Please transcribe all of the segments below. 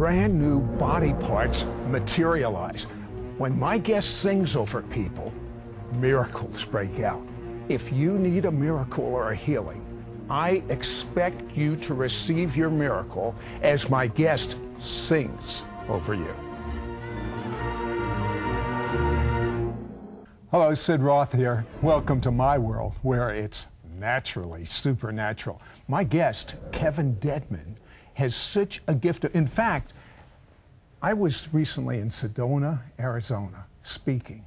brand new body parts materialize. When my guest sings over people, miracles break out. If you need a miracle or a healing, I expect you to receive your miracle as my guest sings over you. Hello, Sid Roth here. Welcome to my world where it's naturally supernatural. My guest, Kevin Dedmon, has such a gift. In fact, I was recently in Sedona, Arizona, speaking,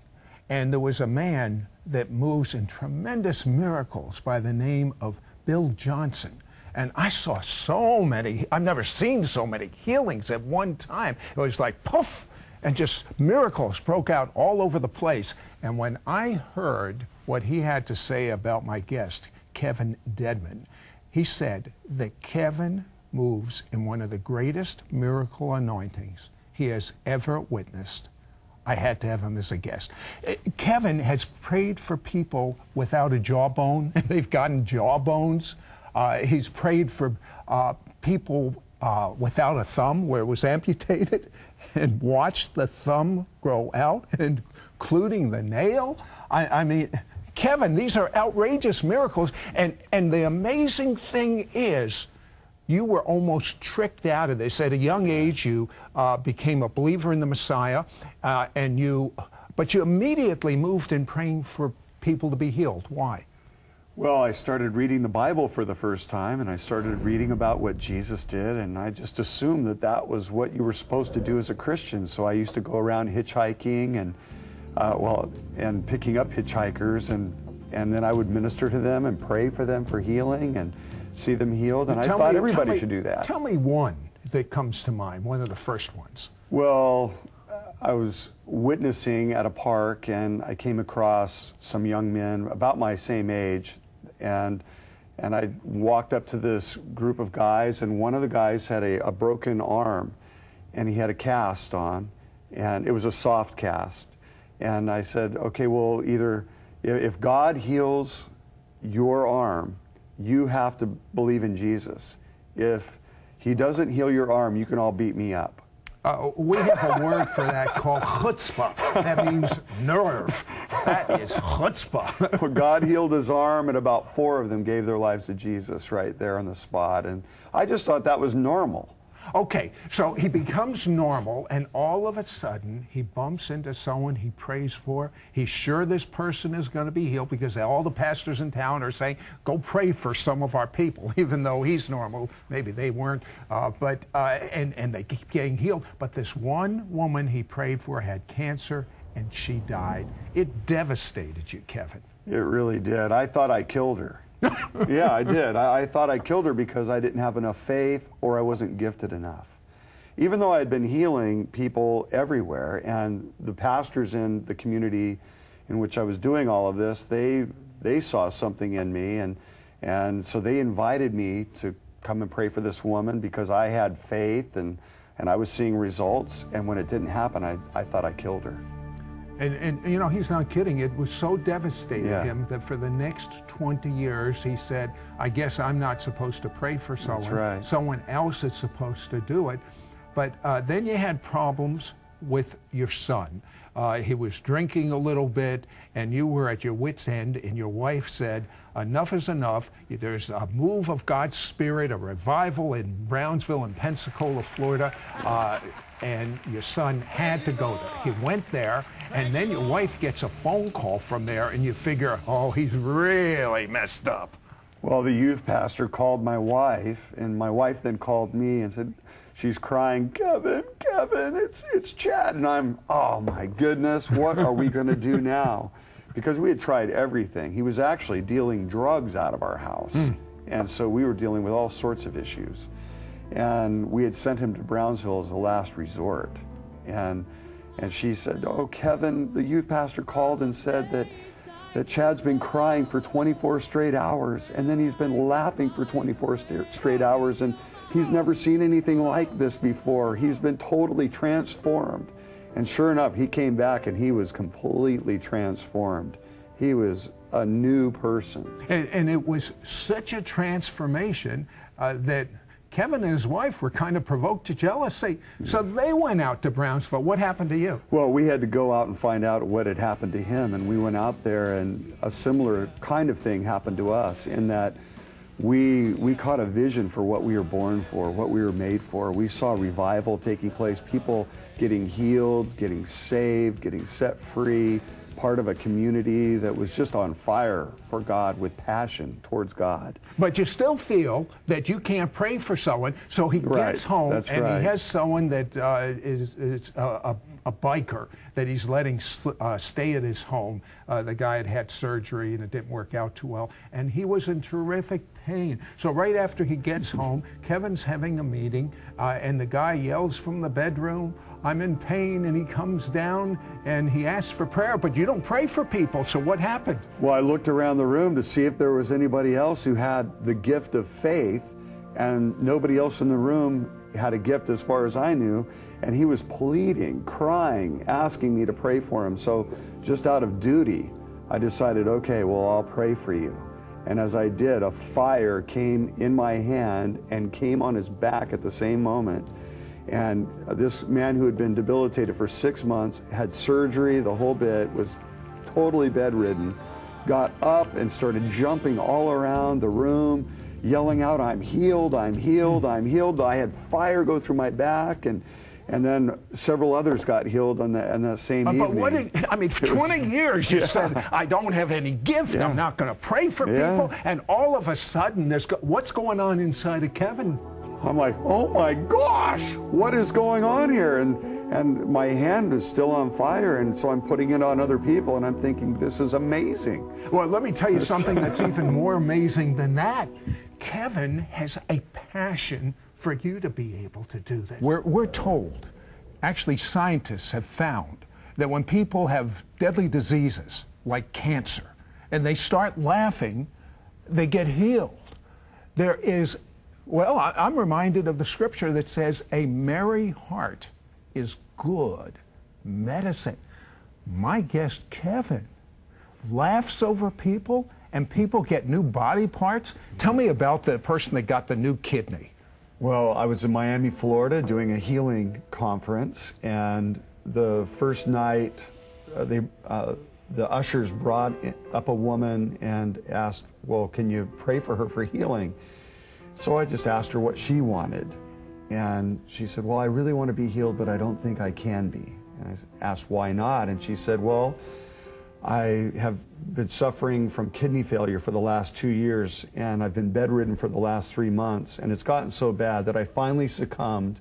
and there was a man that moves in tremendous miracles by the name of Bill Johnson. And I saw so many, I've never seen so many healings at one time. It was like poof, and just miracles broke out all over the place. And when I heard what he had to say about my guest, Kevin Dedmon, he said that Kevin moves in one of the greatest miracle anointings he has ever witnessed. I had to have him as a guest. Kevin has prayed for people without a jawbone, and they've gotten jawbones. He's prayed for people without a thumb, where it was amputated, and watched the thumb grow out, including the nail. I mean, Kevin, these are outrageous miracles, and the amazing thing is, you were almost tricked out of this. At a young age, you became a believer in the Messiah, but you immediately moved in praying for people to be healed. Why? Well, I started reading the Bible for the first time, and I started reading about what Jesus did, and I just assumed that that was what you were supposed to do as a Christian. So I used to go around hitchhiking and picking up hitchhikers, and then I would minister to them and pray for them for healing and see them healed, and I thought everybody should do that. Tell me one that comes to mind, one of the first ones. Well, I was witnessing at a park, and I came across some young men about my same age, and I walked up to this group of guys, and one of the guys had a broken arm, and he had a cast on, and it was a soft cast. And I said, okay, well, either if God heals your arm, you have to believe in Jesus. If he doesn't heal your arm, you can all beat me up. We have a word for that called chutzpah. That means nerve. That is chutzpah. Well, God healed his arm, and about 4 of them gave their lives to Jesus right there on the spot. And I just thought that was normal. Okay, so he becomes normal, and all of a sudden, he bumps into someone he prays for. He's sure this person is going to be healed because all the pastors in town are saying, go pray for some of our people, even though he's normal. Maybe they weren't, and they keep getting healed. But this one woman he prayed for had cancer, and she died. It devastated you, Kevin. It really did. I thought I killed her. Yeah, I did. I thought I killed her because I didn't have enough faith, or I wasn't gifted enough. Even though I had been healing people everywhere, and the pastors in the community in which I was doing all of this, they saw something in me, and so they invited me to come and pray for this woman because I had faith, and I was seeing results, and when it didn't happen, I thought I killed her. And you know, he's not kidding. It was so devastating him that for the next 20 years, he said, I guess I'm not supposed to pray for someone. That's right. Someone else is supposed to do it. But then you had problems with your son. He was drinking a little bit, and you were at your wit's end, and your wife said, enough is enough. There's a move of God's Spirit, a revival in Brownsville and Pensacola, Florida, and your son had to go there. He went there, and then your wife gets a phone call from there, and you figure, oh, he's really messed up. Well, the youth pastor called my wife, and my wife then called me and said, she's crying, Kevin, it's Chad. And I'm, oh my goodness, what are we going to do now? Because we had tried everything. He was actually dealing drugs out of our house. And so we were dealing with all sorts of issues. And we had sent him to Brownsville as a last resort. And she said, oh, Kevin, the youth pastor called and said that Chad's been crying for 24 straight hours, and then he's been laughing for 24 straight hours, and he's never seen anything like this before. He's been totally transformed. And sure enough, he came back and he was completely transformed. He was a new person. And it was such a transformation that Kevin and his wife were kind of provoked to jealousy, so they went out to Brownsville. What happened to you? Well, we had to go out and find out what had happened to him, and we went out there, and a similar kind of thing happened to us in that we caught a vision for what we were born for, what we were made for. We saw revival taking place, people getting healed, getting saved, getting set free, part of a community that was just on fire for God with passion towards God. But you still feel that you can't pray for someone, so he gets home and he has someone that is a biker that he's letting stay at his home. The guy had surgery and it didn't work out too well, and he was in terrific pain. So right after he gets home, Kevin's having a meeting, and the guy yells from the bedroom, "I'm in pain," and he comes down and he asks for prayer, but you don't pray for people, so what happened? Well, I looked around the room to see if there was anybody else who had the gift of faith, and nobody else in the room had a gift as far as I knew, and he was pleading, crying, asking me to pray for him. So just out of duty, I decided, okay, well, I'll pray for you. And as I did, a fire came in my hand and came on his back at the same moment. And this man who had been debilitated for 6 months, had surgery, the whole bit, was totally bedridden, got up and started jumping all around the room, yelling out, "I'm healed, I'm healed, I'm healed." I had fire go through my back, and then several others got healed on the same evening. But what did, I mean, for 20 years you said, I don't have any gift, I'm not going to pray for people, and all of a sudden, what's going on inside of Kevin? I'm like, oh my gosh, what is going on here? And my hand is still on fire, and so I'm putting it on other people, and I'm thinking, this is amazing. Well, let me tell you something that's even more amazing than that. Kevin has a passion for you to be able to do this. We're told, actually scientists have found, that when people have deadly diseases like cancer, and they start laughing, they get healed. There is, well, I'm reminded of the scripture that says, a merry heart is good medicine. My guest, Kevin, laughs over people, and people get new body parts. Tell me about the person that got the new kidney. Well, I was in Miami, Florida, doing a healing conference, and the first night, the ushers brought up a woman and asked, well, can you pray for her for healing? So I just asked her what she wanted, and she said, well, I really want to be healed, but I don't think I can be. And I asked why not, and she said, well, I have been suffering from kidney failure for the last 2 years, and I've been bedridden for the last 3 months, and it's gotten so bad that I finally succumbed,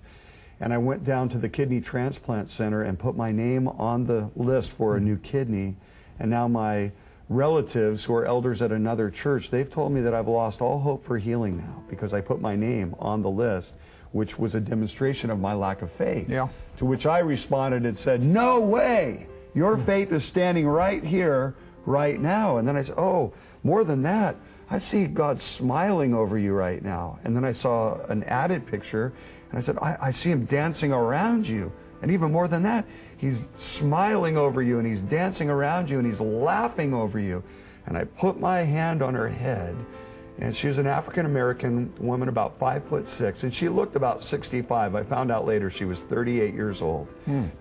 and I went down to the kidney transplant center and put my name on the list for a new kidney, and now my relatives who are elders at another church, they've told me that I've lost all hope for healing now because I put my name on the list, which was a demonstration of my lack of faith. Yeah. To which I responded and said, no way! Your faith is standing right here, right now. And then I said, oh, more than that, I see God smiling over you right now. And then I saw an added picture, and I said, I see him dancing around you. And even more than that, he's smiling over you, and he's dancing around you, and he's laughing over you. And I put my hand on her head, and she was an African-American woman, about 5'6", and she looked about 65. I found out later she was 38 years old.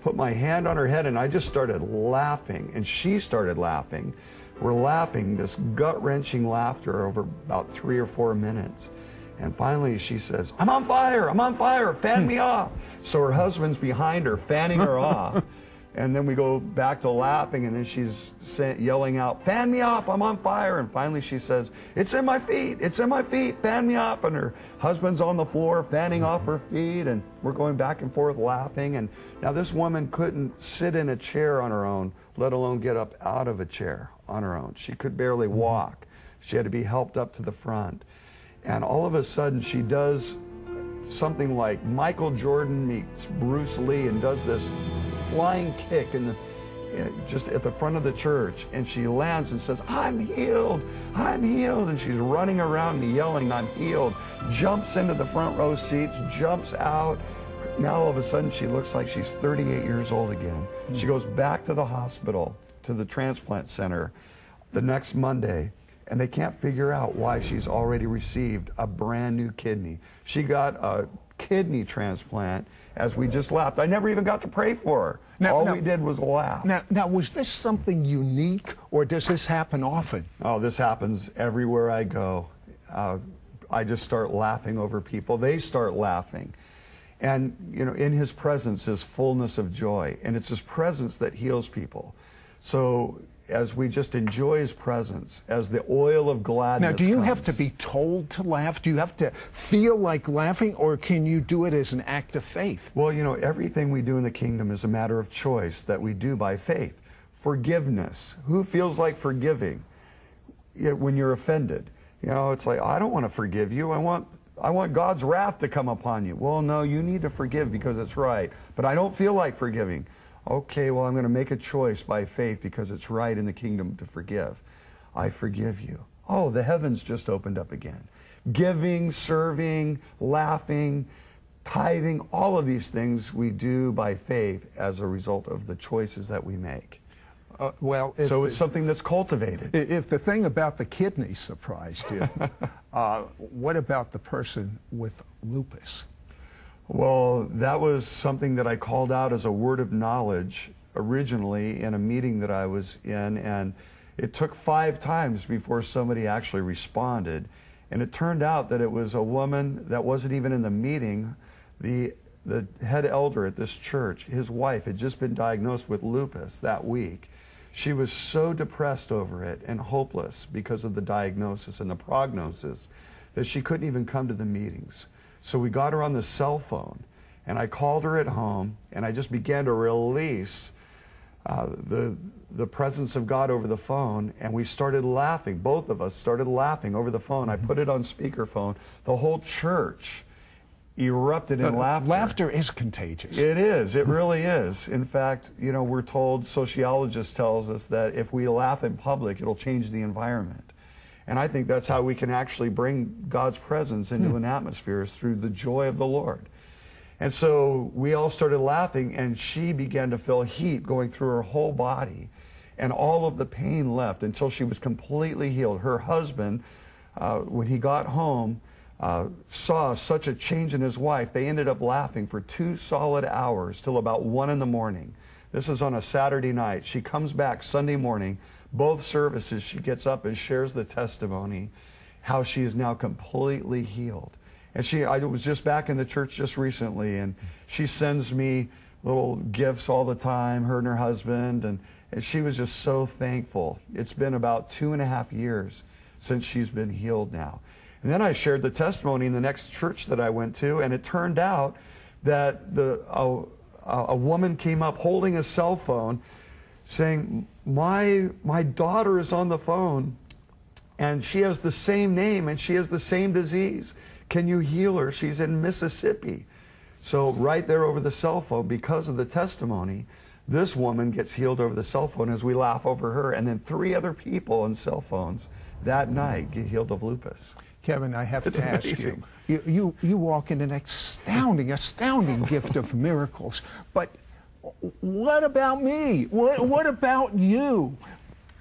Put my hand on her head, and I just started laughing, and she started laughing. We're laughing, this gut-wrenching laughter over about 3 or 4 minutes. And finally she says, I'm on fire, fan me off. So her husband's behind her, fanning her off. And then we go back to laughing, and then she's yelling out, fan me off, I'm on fire. And finally she says, it's in my feet, fan me off. And her husband's on the floor fanning off her feet, and we're going back and forth laughing. And now this woman couldn't sit in a chair on her own, let alone get up out of a chair on her own. She could barely walk. She had to be helped up to the front. And all of a sudden she does something like Michael Jordan meets Bruce Lee and does this flying kick just at the front of the church, and she lands and says, I'm healed, and she's running around me yelling, I'm healed, jumps into the front row seats, jumps out. Now all of a sudden she looks like she's 38 years old again. She goes back to the hospital, to the transplant center the next Monday, and they can't figure out why she's already received a brand new kidney. She got a kidney transplant as we just laughed. I never even got to pray for her. All we did was laugh. Now, was this something unique, or does this happen often? Oh, this happens everywhere I go. I just start laughing over people. They start laughing. And, you know, in his presence is fullness of joy, and it's his presence that heals people. So as we just enjoy his presence, as the oil of gladness Now, do you comes, have to be told to laugh? Do you have to feel like laughing, or can you do it as an act of faith? Well, you know, everything we do in the kingdom is a matter of choice that we do by faith. Forgiveness. Who feels like forgiving when you're offended? You know, it's like, I don't want to forgive you. I want God's wrath to come upon you. Well, no, you need to forgive because it's right. But I don't feel like forgiving. Okay, well, I'm going to make a choice by faith because it's right in the kingdom to forgive. I forgive you. Oh, the heavens just opened up again. Giving, serving, laughing, tithing, all of these things we do by faith as a result of the choices that we make. So it's something that's cultivated. If the thing about the kidney surprised you, what about the person with lupus? Well, that was something that I called out as a word of knowledge originally in a meeting that I was in, and it took 5 times before somebody actually responded. And it turned out that it was a woman that wasn't even in the meeting. The head elder at this church, his wife had just been diagnosed with lupus that week. She was so depressed over it and hopeless because of the diagnosis and the prognosis that she couldn't even come to the meetings. So we got her on the cell phone, and I called her at home, and I just began to release the presence of God over the phone, and we started laughing. Both of us started laughing over the phone. I put it on speakerphone. The whole church erupted in laughter. Laughter is contagious. It is. It really is. In fact, you know, we're told, sociologists tells us that if we laugh in public, it'll change the environment. And I think that's how we can actually bring God's presence into an atmosphere, is through the joy of the Lord. And so we all started laughing, and she began to feel heat going through her whole body, and all of the pain left until she was completely healed. Her husband, when he got home, saw such a change in his wife. They ended up laughing for 2 solid hours till about 1 in the morning. This is on a Saturday night. She comes back Sunday morning. Both services, she gets up and shares the testimony, how she is now completely healed. And I was just back in the church just recently, and she sends me little gifts all the time, her and her husband, and she was just so thankful. It's been about 2.5 years since she's been healed now. And then I shared the testimony in the next church that I went to, and it turned out that a woman came up holding a cell phone saying, my daughter is on the phone, and she has the same name, and she has the same disease. Can you heal her? She's in Mississippi. So right there over the cell phone, because of the testimony, this woman gets healed over the cell phone as we laugh over her, and then 3 other people on cell phones that night get healed of lupus. Kevin, I have to ask you, you walk in an astounding gift of miracles, but what about me? What about you?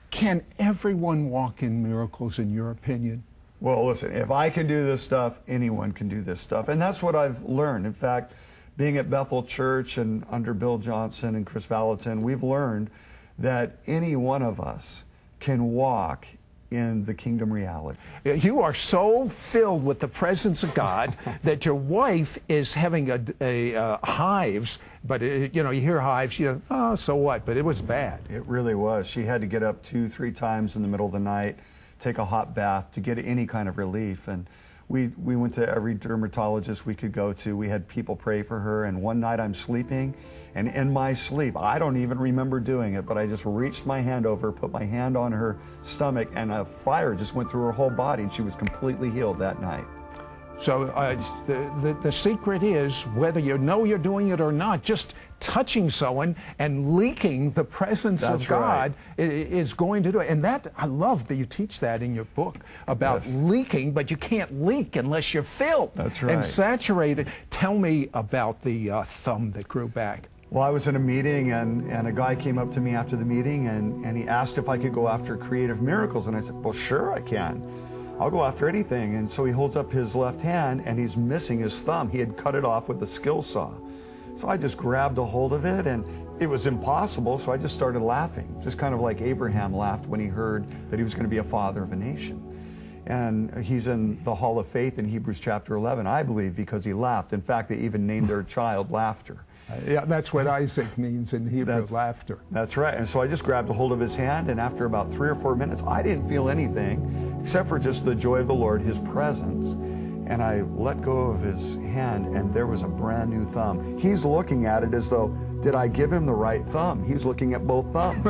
Can everyone walk in miracles, in your opinion? Well, listen, if I can do this stuff, anyone can do this stuff. And that's what I've learned. In fact, being at Bethel Church and under Bill Johnson and Chris Valentin, we've learned that any one of us can walk in the kingdom reality. You are so filled with the presence of God that your wife is having a hives, but you know, you hear hives, you know, oh, so what? But it was bad. It really was. She had to get up 2-3 times in the middle of the night, take a hot bath to get any kind of relief. And we went to every dermatologist we could go to. We had people pray for her. And one night I'm sleeping, and in my sleep, I don't even remember doing it, but I just reached my hand over, put my hand on her stomach, and a fire just went through her whole body, and she was completely healed that night. So the secret is, whether you know you're doing it or not, just touching someone and leaking the presence of God is going to do it. And that, I love that you teach that in your book about leaking, but you can't leak unless you're filled and saturated. Tell me about the thumb that grew back. Well, I was in a meeting, and a guy came up to me after the meeting, and he asked if I could go after creative miracles. And I said, well, sure, I can. I'll go after anything. And so he holds up his left hand, and he's missing his thumb. He had cut it off with a skill saw. So I just grabbed a hold of it, and it was impossible, so I just started laughing, just kind of like Abraham laughed when he heard that he was going to be a father of a nation. And he's in the Hall of Faith in Hebrews chapter 11, I believe, because he laughed. In fact, they even named their child Laughter. Yeah, that's what Isaac means in Hebrew, laughter. That's right. And so I just grabbed a hold of his hand, and after about 3 or 4 minutes, I didn't feel anything except for just the joy of the Lord, his presence. And I let go of his hand, and there was a brand new thumb. He's looking at it as though, did I give him the right thumb? He's looking at both thumbs.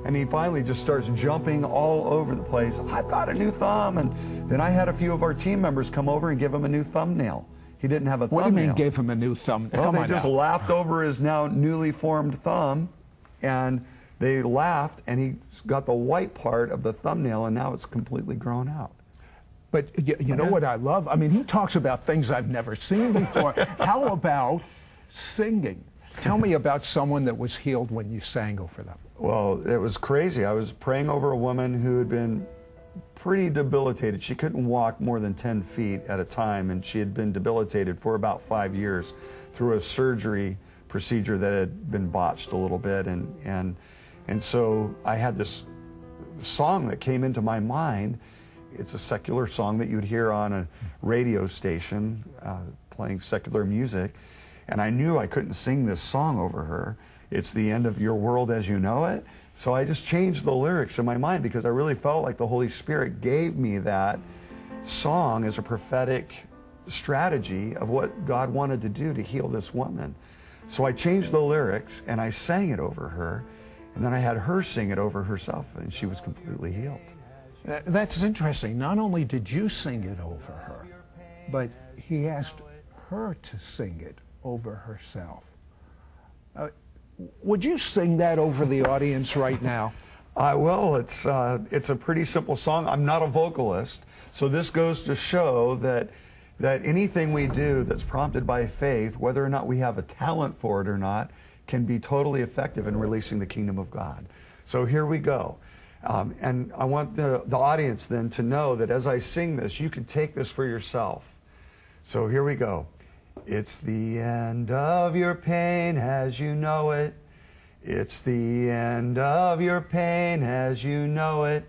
And he finally just starts jumping all over the place. I've got a new thumb. And then I had a few of our team members come over and give him a new thumbnail. He didn't have a thumbnail. What do you mean gave him a new thumb? Well, they just laughed over his now newly formed thumb, and they laughed, and he got the white part of the thumbnail, and now it's completely grown out. But you know what I love? I mean, he talks about things I've never seen before. How about singing? Tell me about someone that was healed when you sang over them. Well, it was crazy. I was praying over a woman who had been pretty debilitated. She couldn't walk more than 10 feet at a time, and she had been debilitated for about 5 years through a surgery procedure that had been botched a little bit. And so I had this song that came into my mind. It's a secular song that you'd hear on a radio station playing secular music. And I knew I couldn't sing this song over her. It's the end of your world as you know it. So I just changed the lyrics in my mind because I really felt like the Holy Spirit gave me that song as a prophetic strategy of what God wanted to do to heal this woman. So I changed the lyrics and I sang it over her, and then I had her sing it over herself, and she was completely healed. That's interesting. Not only did you sing it over her, but he asked her to sing it over herself. Would you sing that over the audience right now? I will. It's a pretty simple song. I'm not a vocalist, so this goes to show that anything we do that's prompted by faith, whether or not we have a talent for it or not, can be totally effective in releasing the kingdom of God. So here we go. And I want the audience then to know that as I sing this, you can take this for yourself. So here we go. It's the end of your pain as you know it. It's the end of your pain as you know it.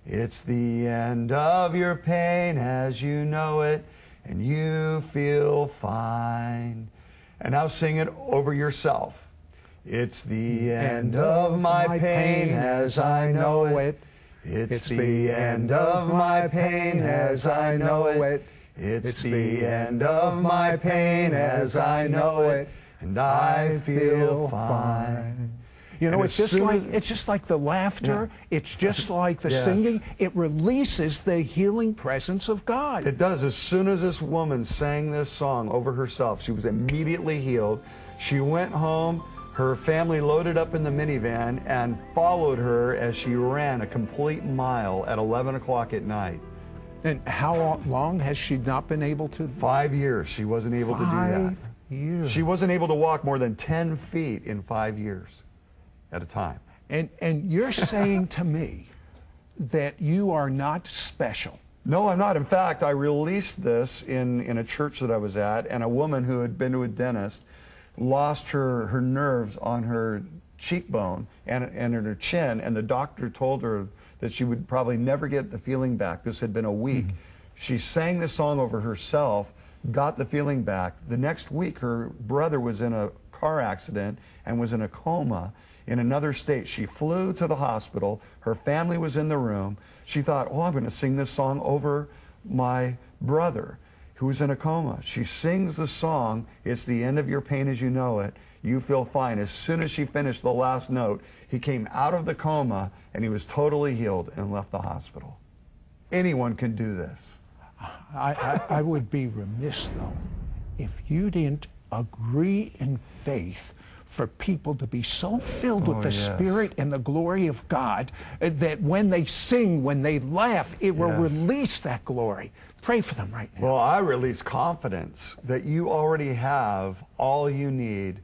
It's the end of your pain as you know it. And you feel fine. And now sing it over yourself. It's the end of my pain as I know it. It's the end of my pain as I know it. It's the end of my pain as I know it, and I feel fine. You know, it's just like the laughter. Yeah. It's just like the singing. It releases the healing presence of God. It does. As soon as this woman sang this song over herself, she was immediately healed. She went home. Her family loaded up in the minivan and followed her as she ran a complete mile at 11 o'clock at night. And how long has she not been able to? 5 years. She wasn't able to do that. 5 years. She wasn't able to walk more than 10 feet in 5 years at a time. And you're saying to me that you are not special. No, I'm not. In fact, I released this in a church that I was at, and a woman who had been to a dentist lost her nerves on her cheekbone and in her chin, and the doctor told her that she would probably never get the feeling back. This had been a week. She sang the song over herself, got the feeling back. The next week, her brother was in a car accident and was in a coma in another state. She flew to the hospital. Her family was in the room. She thought, oh, I'm going to sing this song over my brother who was in a coma. She sings the song, It's the End of Your Pain as You Know It. You feel fine. As soon as she finished the last note, he came out of the coma and he was totally healed and left the hospital. Anyone can do this. I would be remiss, though, if you didn't agree in faith for people to be so filled with the Spirit and the glory of God that when they sing, when they laugh, it will release that glory. Pray for them right now. Well, I release confidence that you already have all you need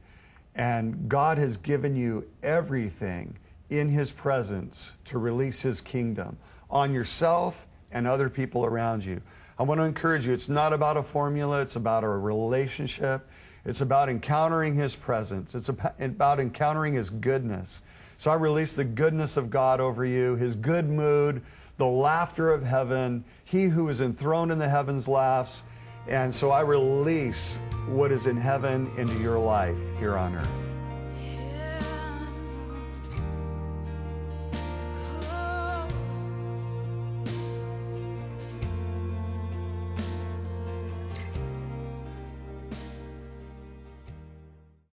And God has given you everything in His presence to release His kingdom on yourself and other people around you. I want to encourage you, it's not about a formula, it's about a relationship. It's about encountering His presence. It's about encountering His goodness. So I release the goodness of God over you, His good mood, the laughter of heaven. He who is enthroned in the heavens laughs. And so I release what is in heaven into your life here on earth.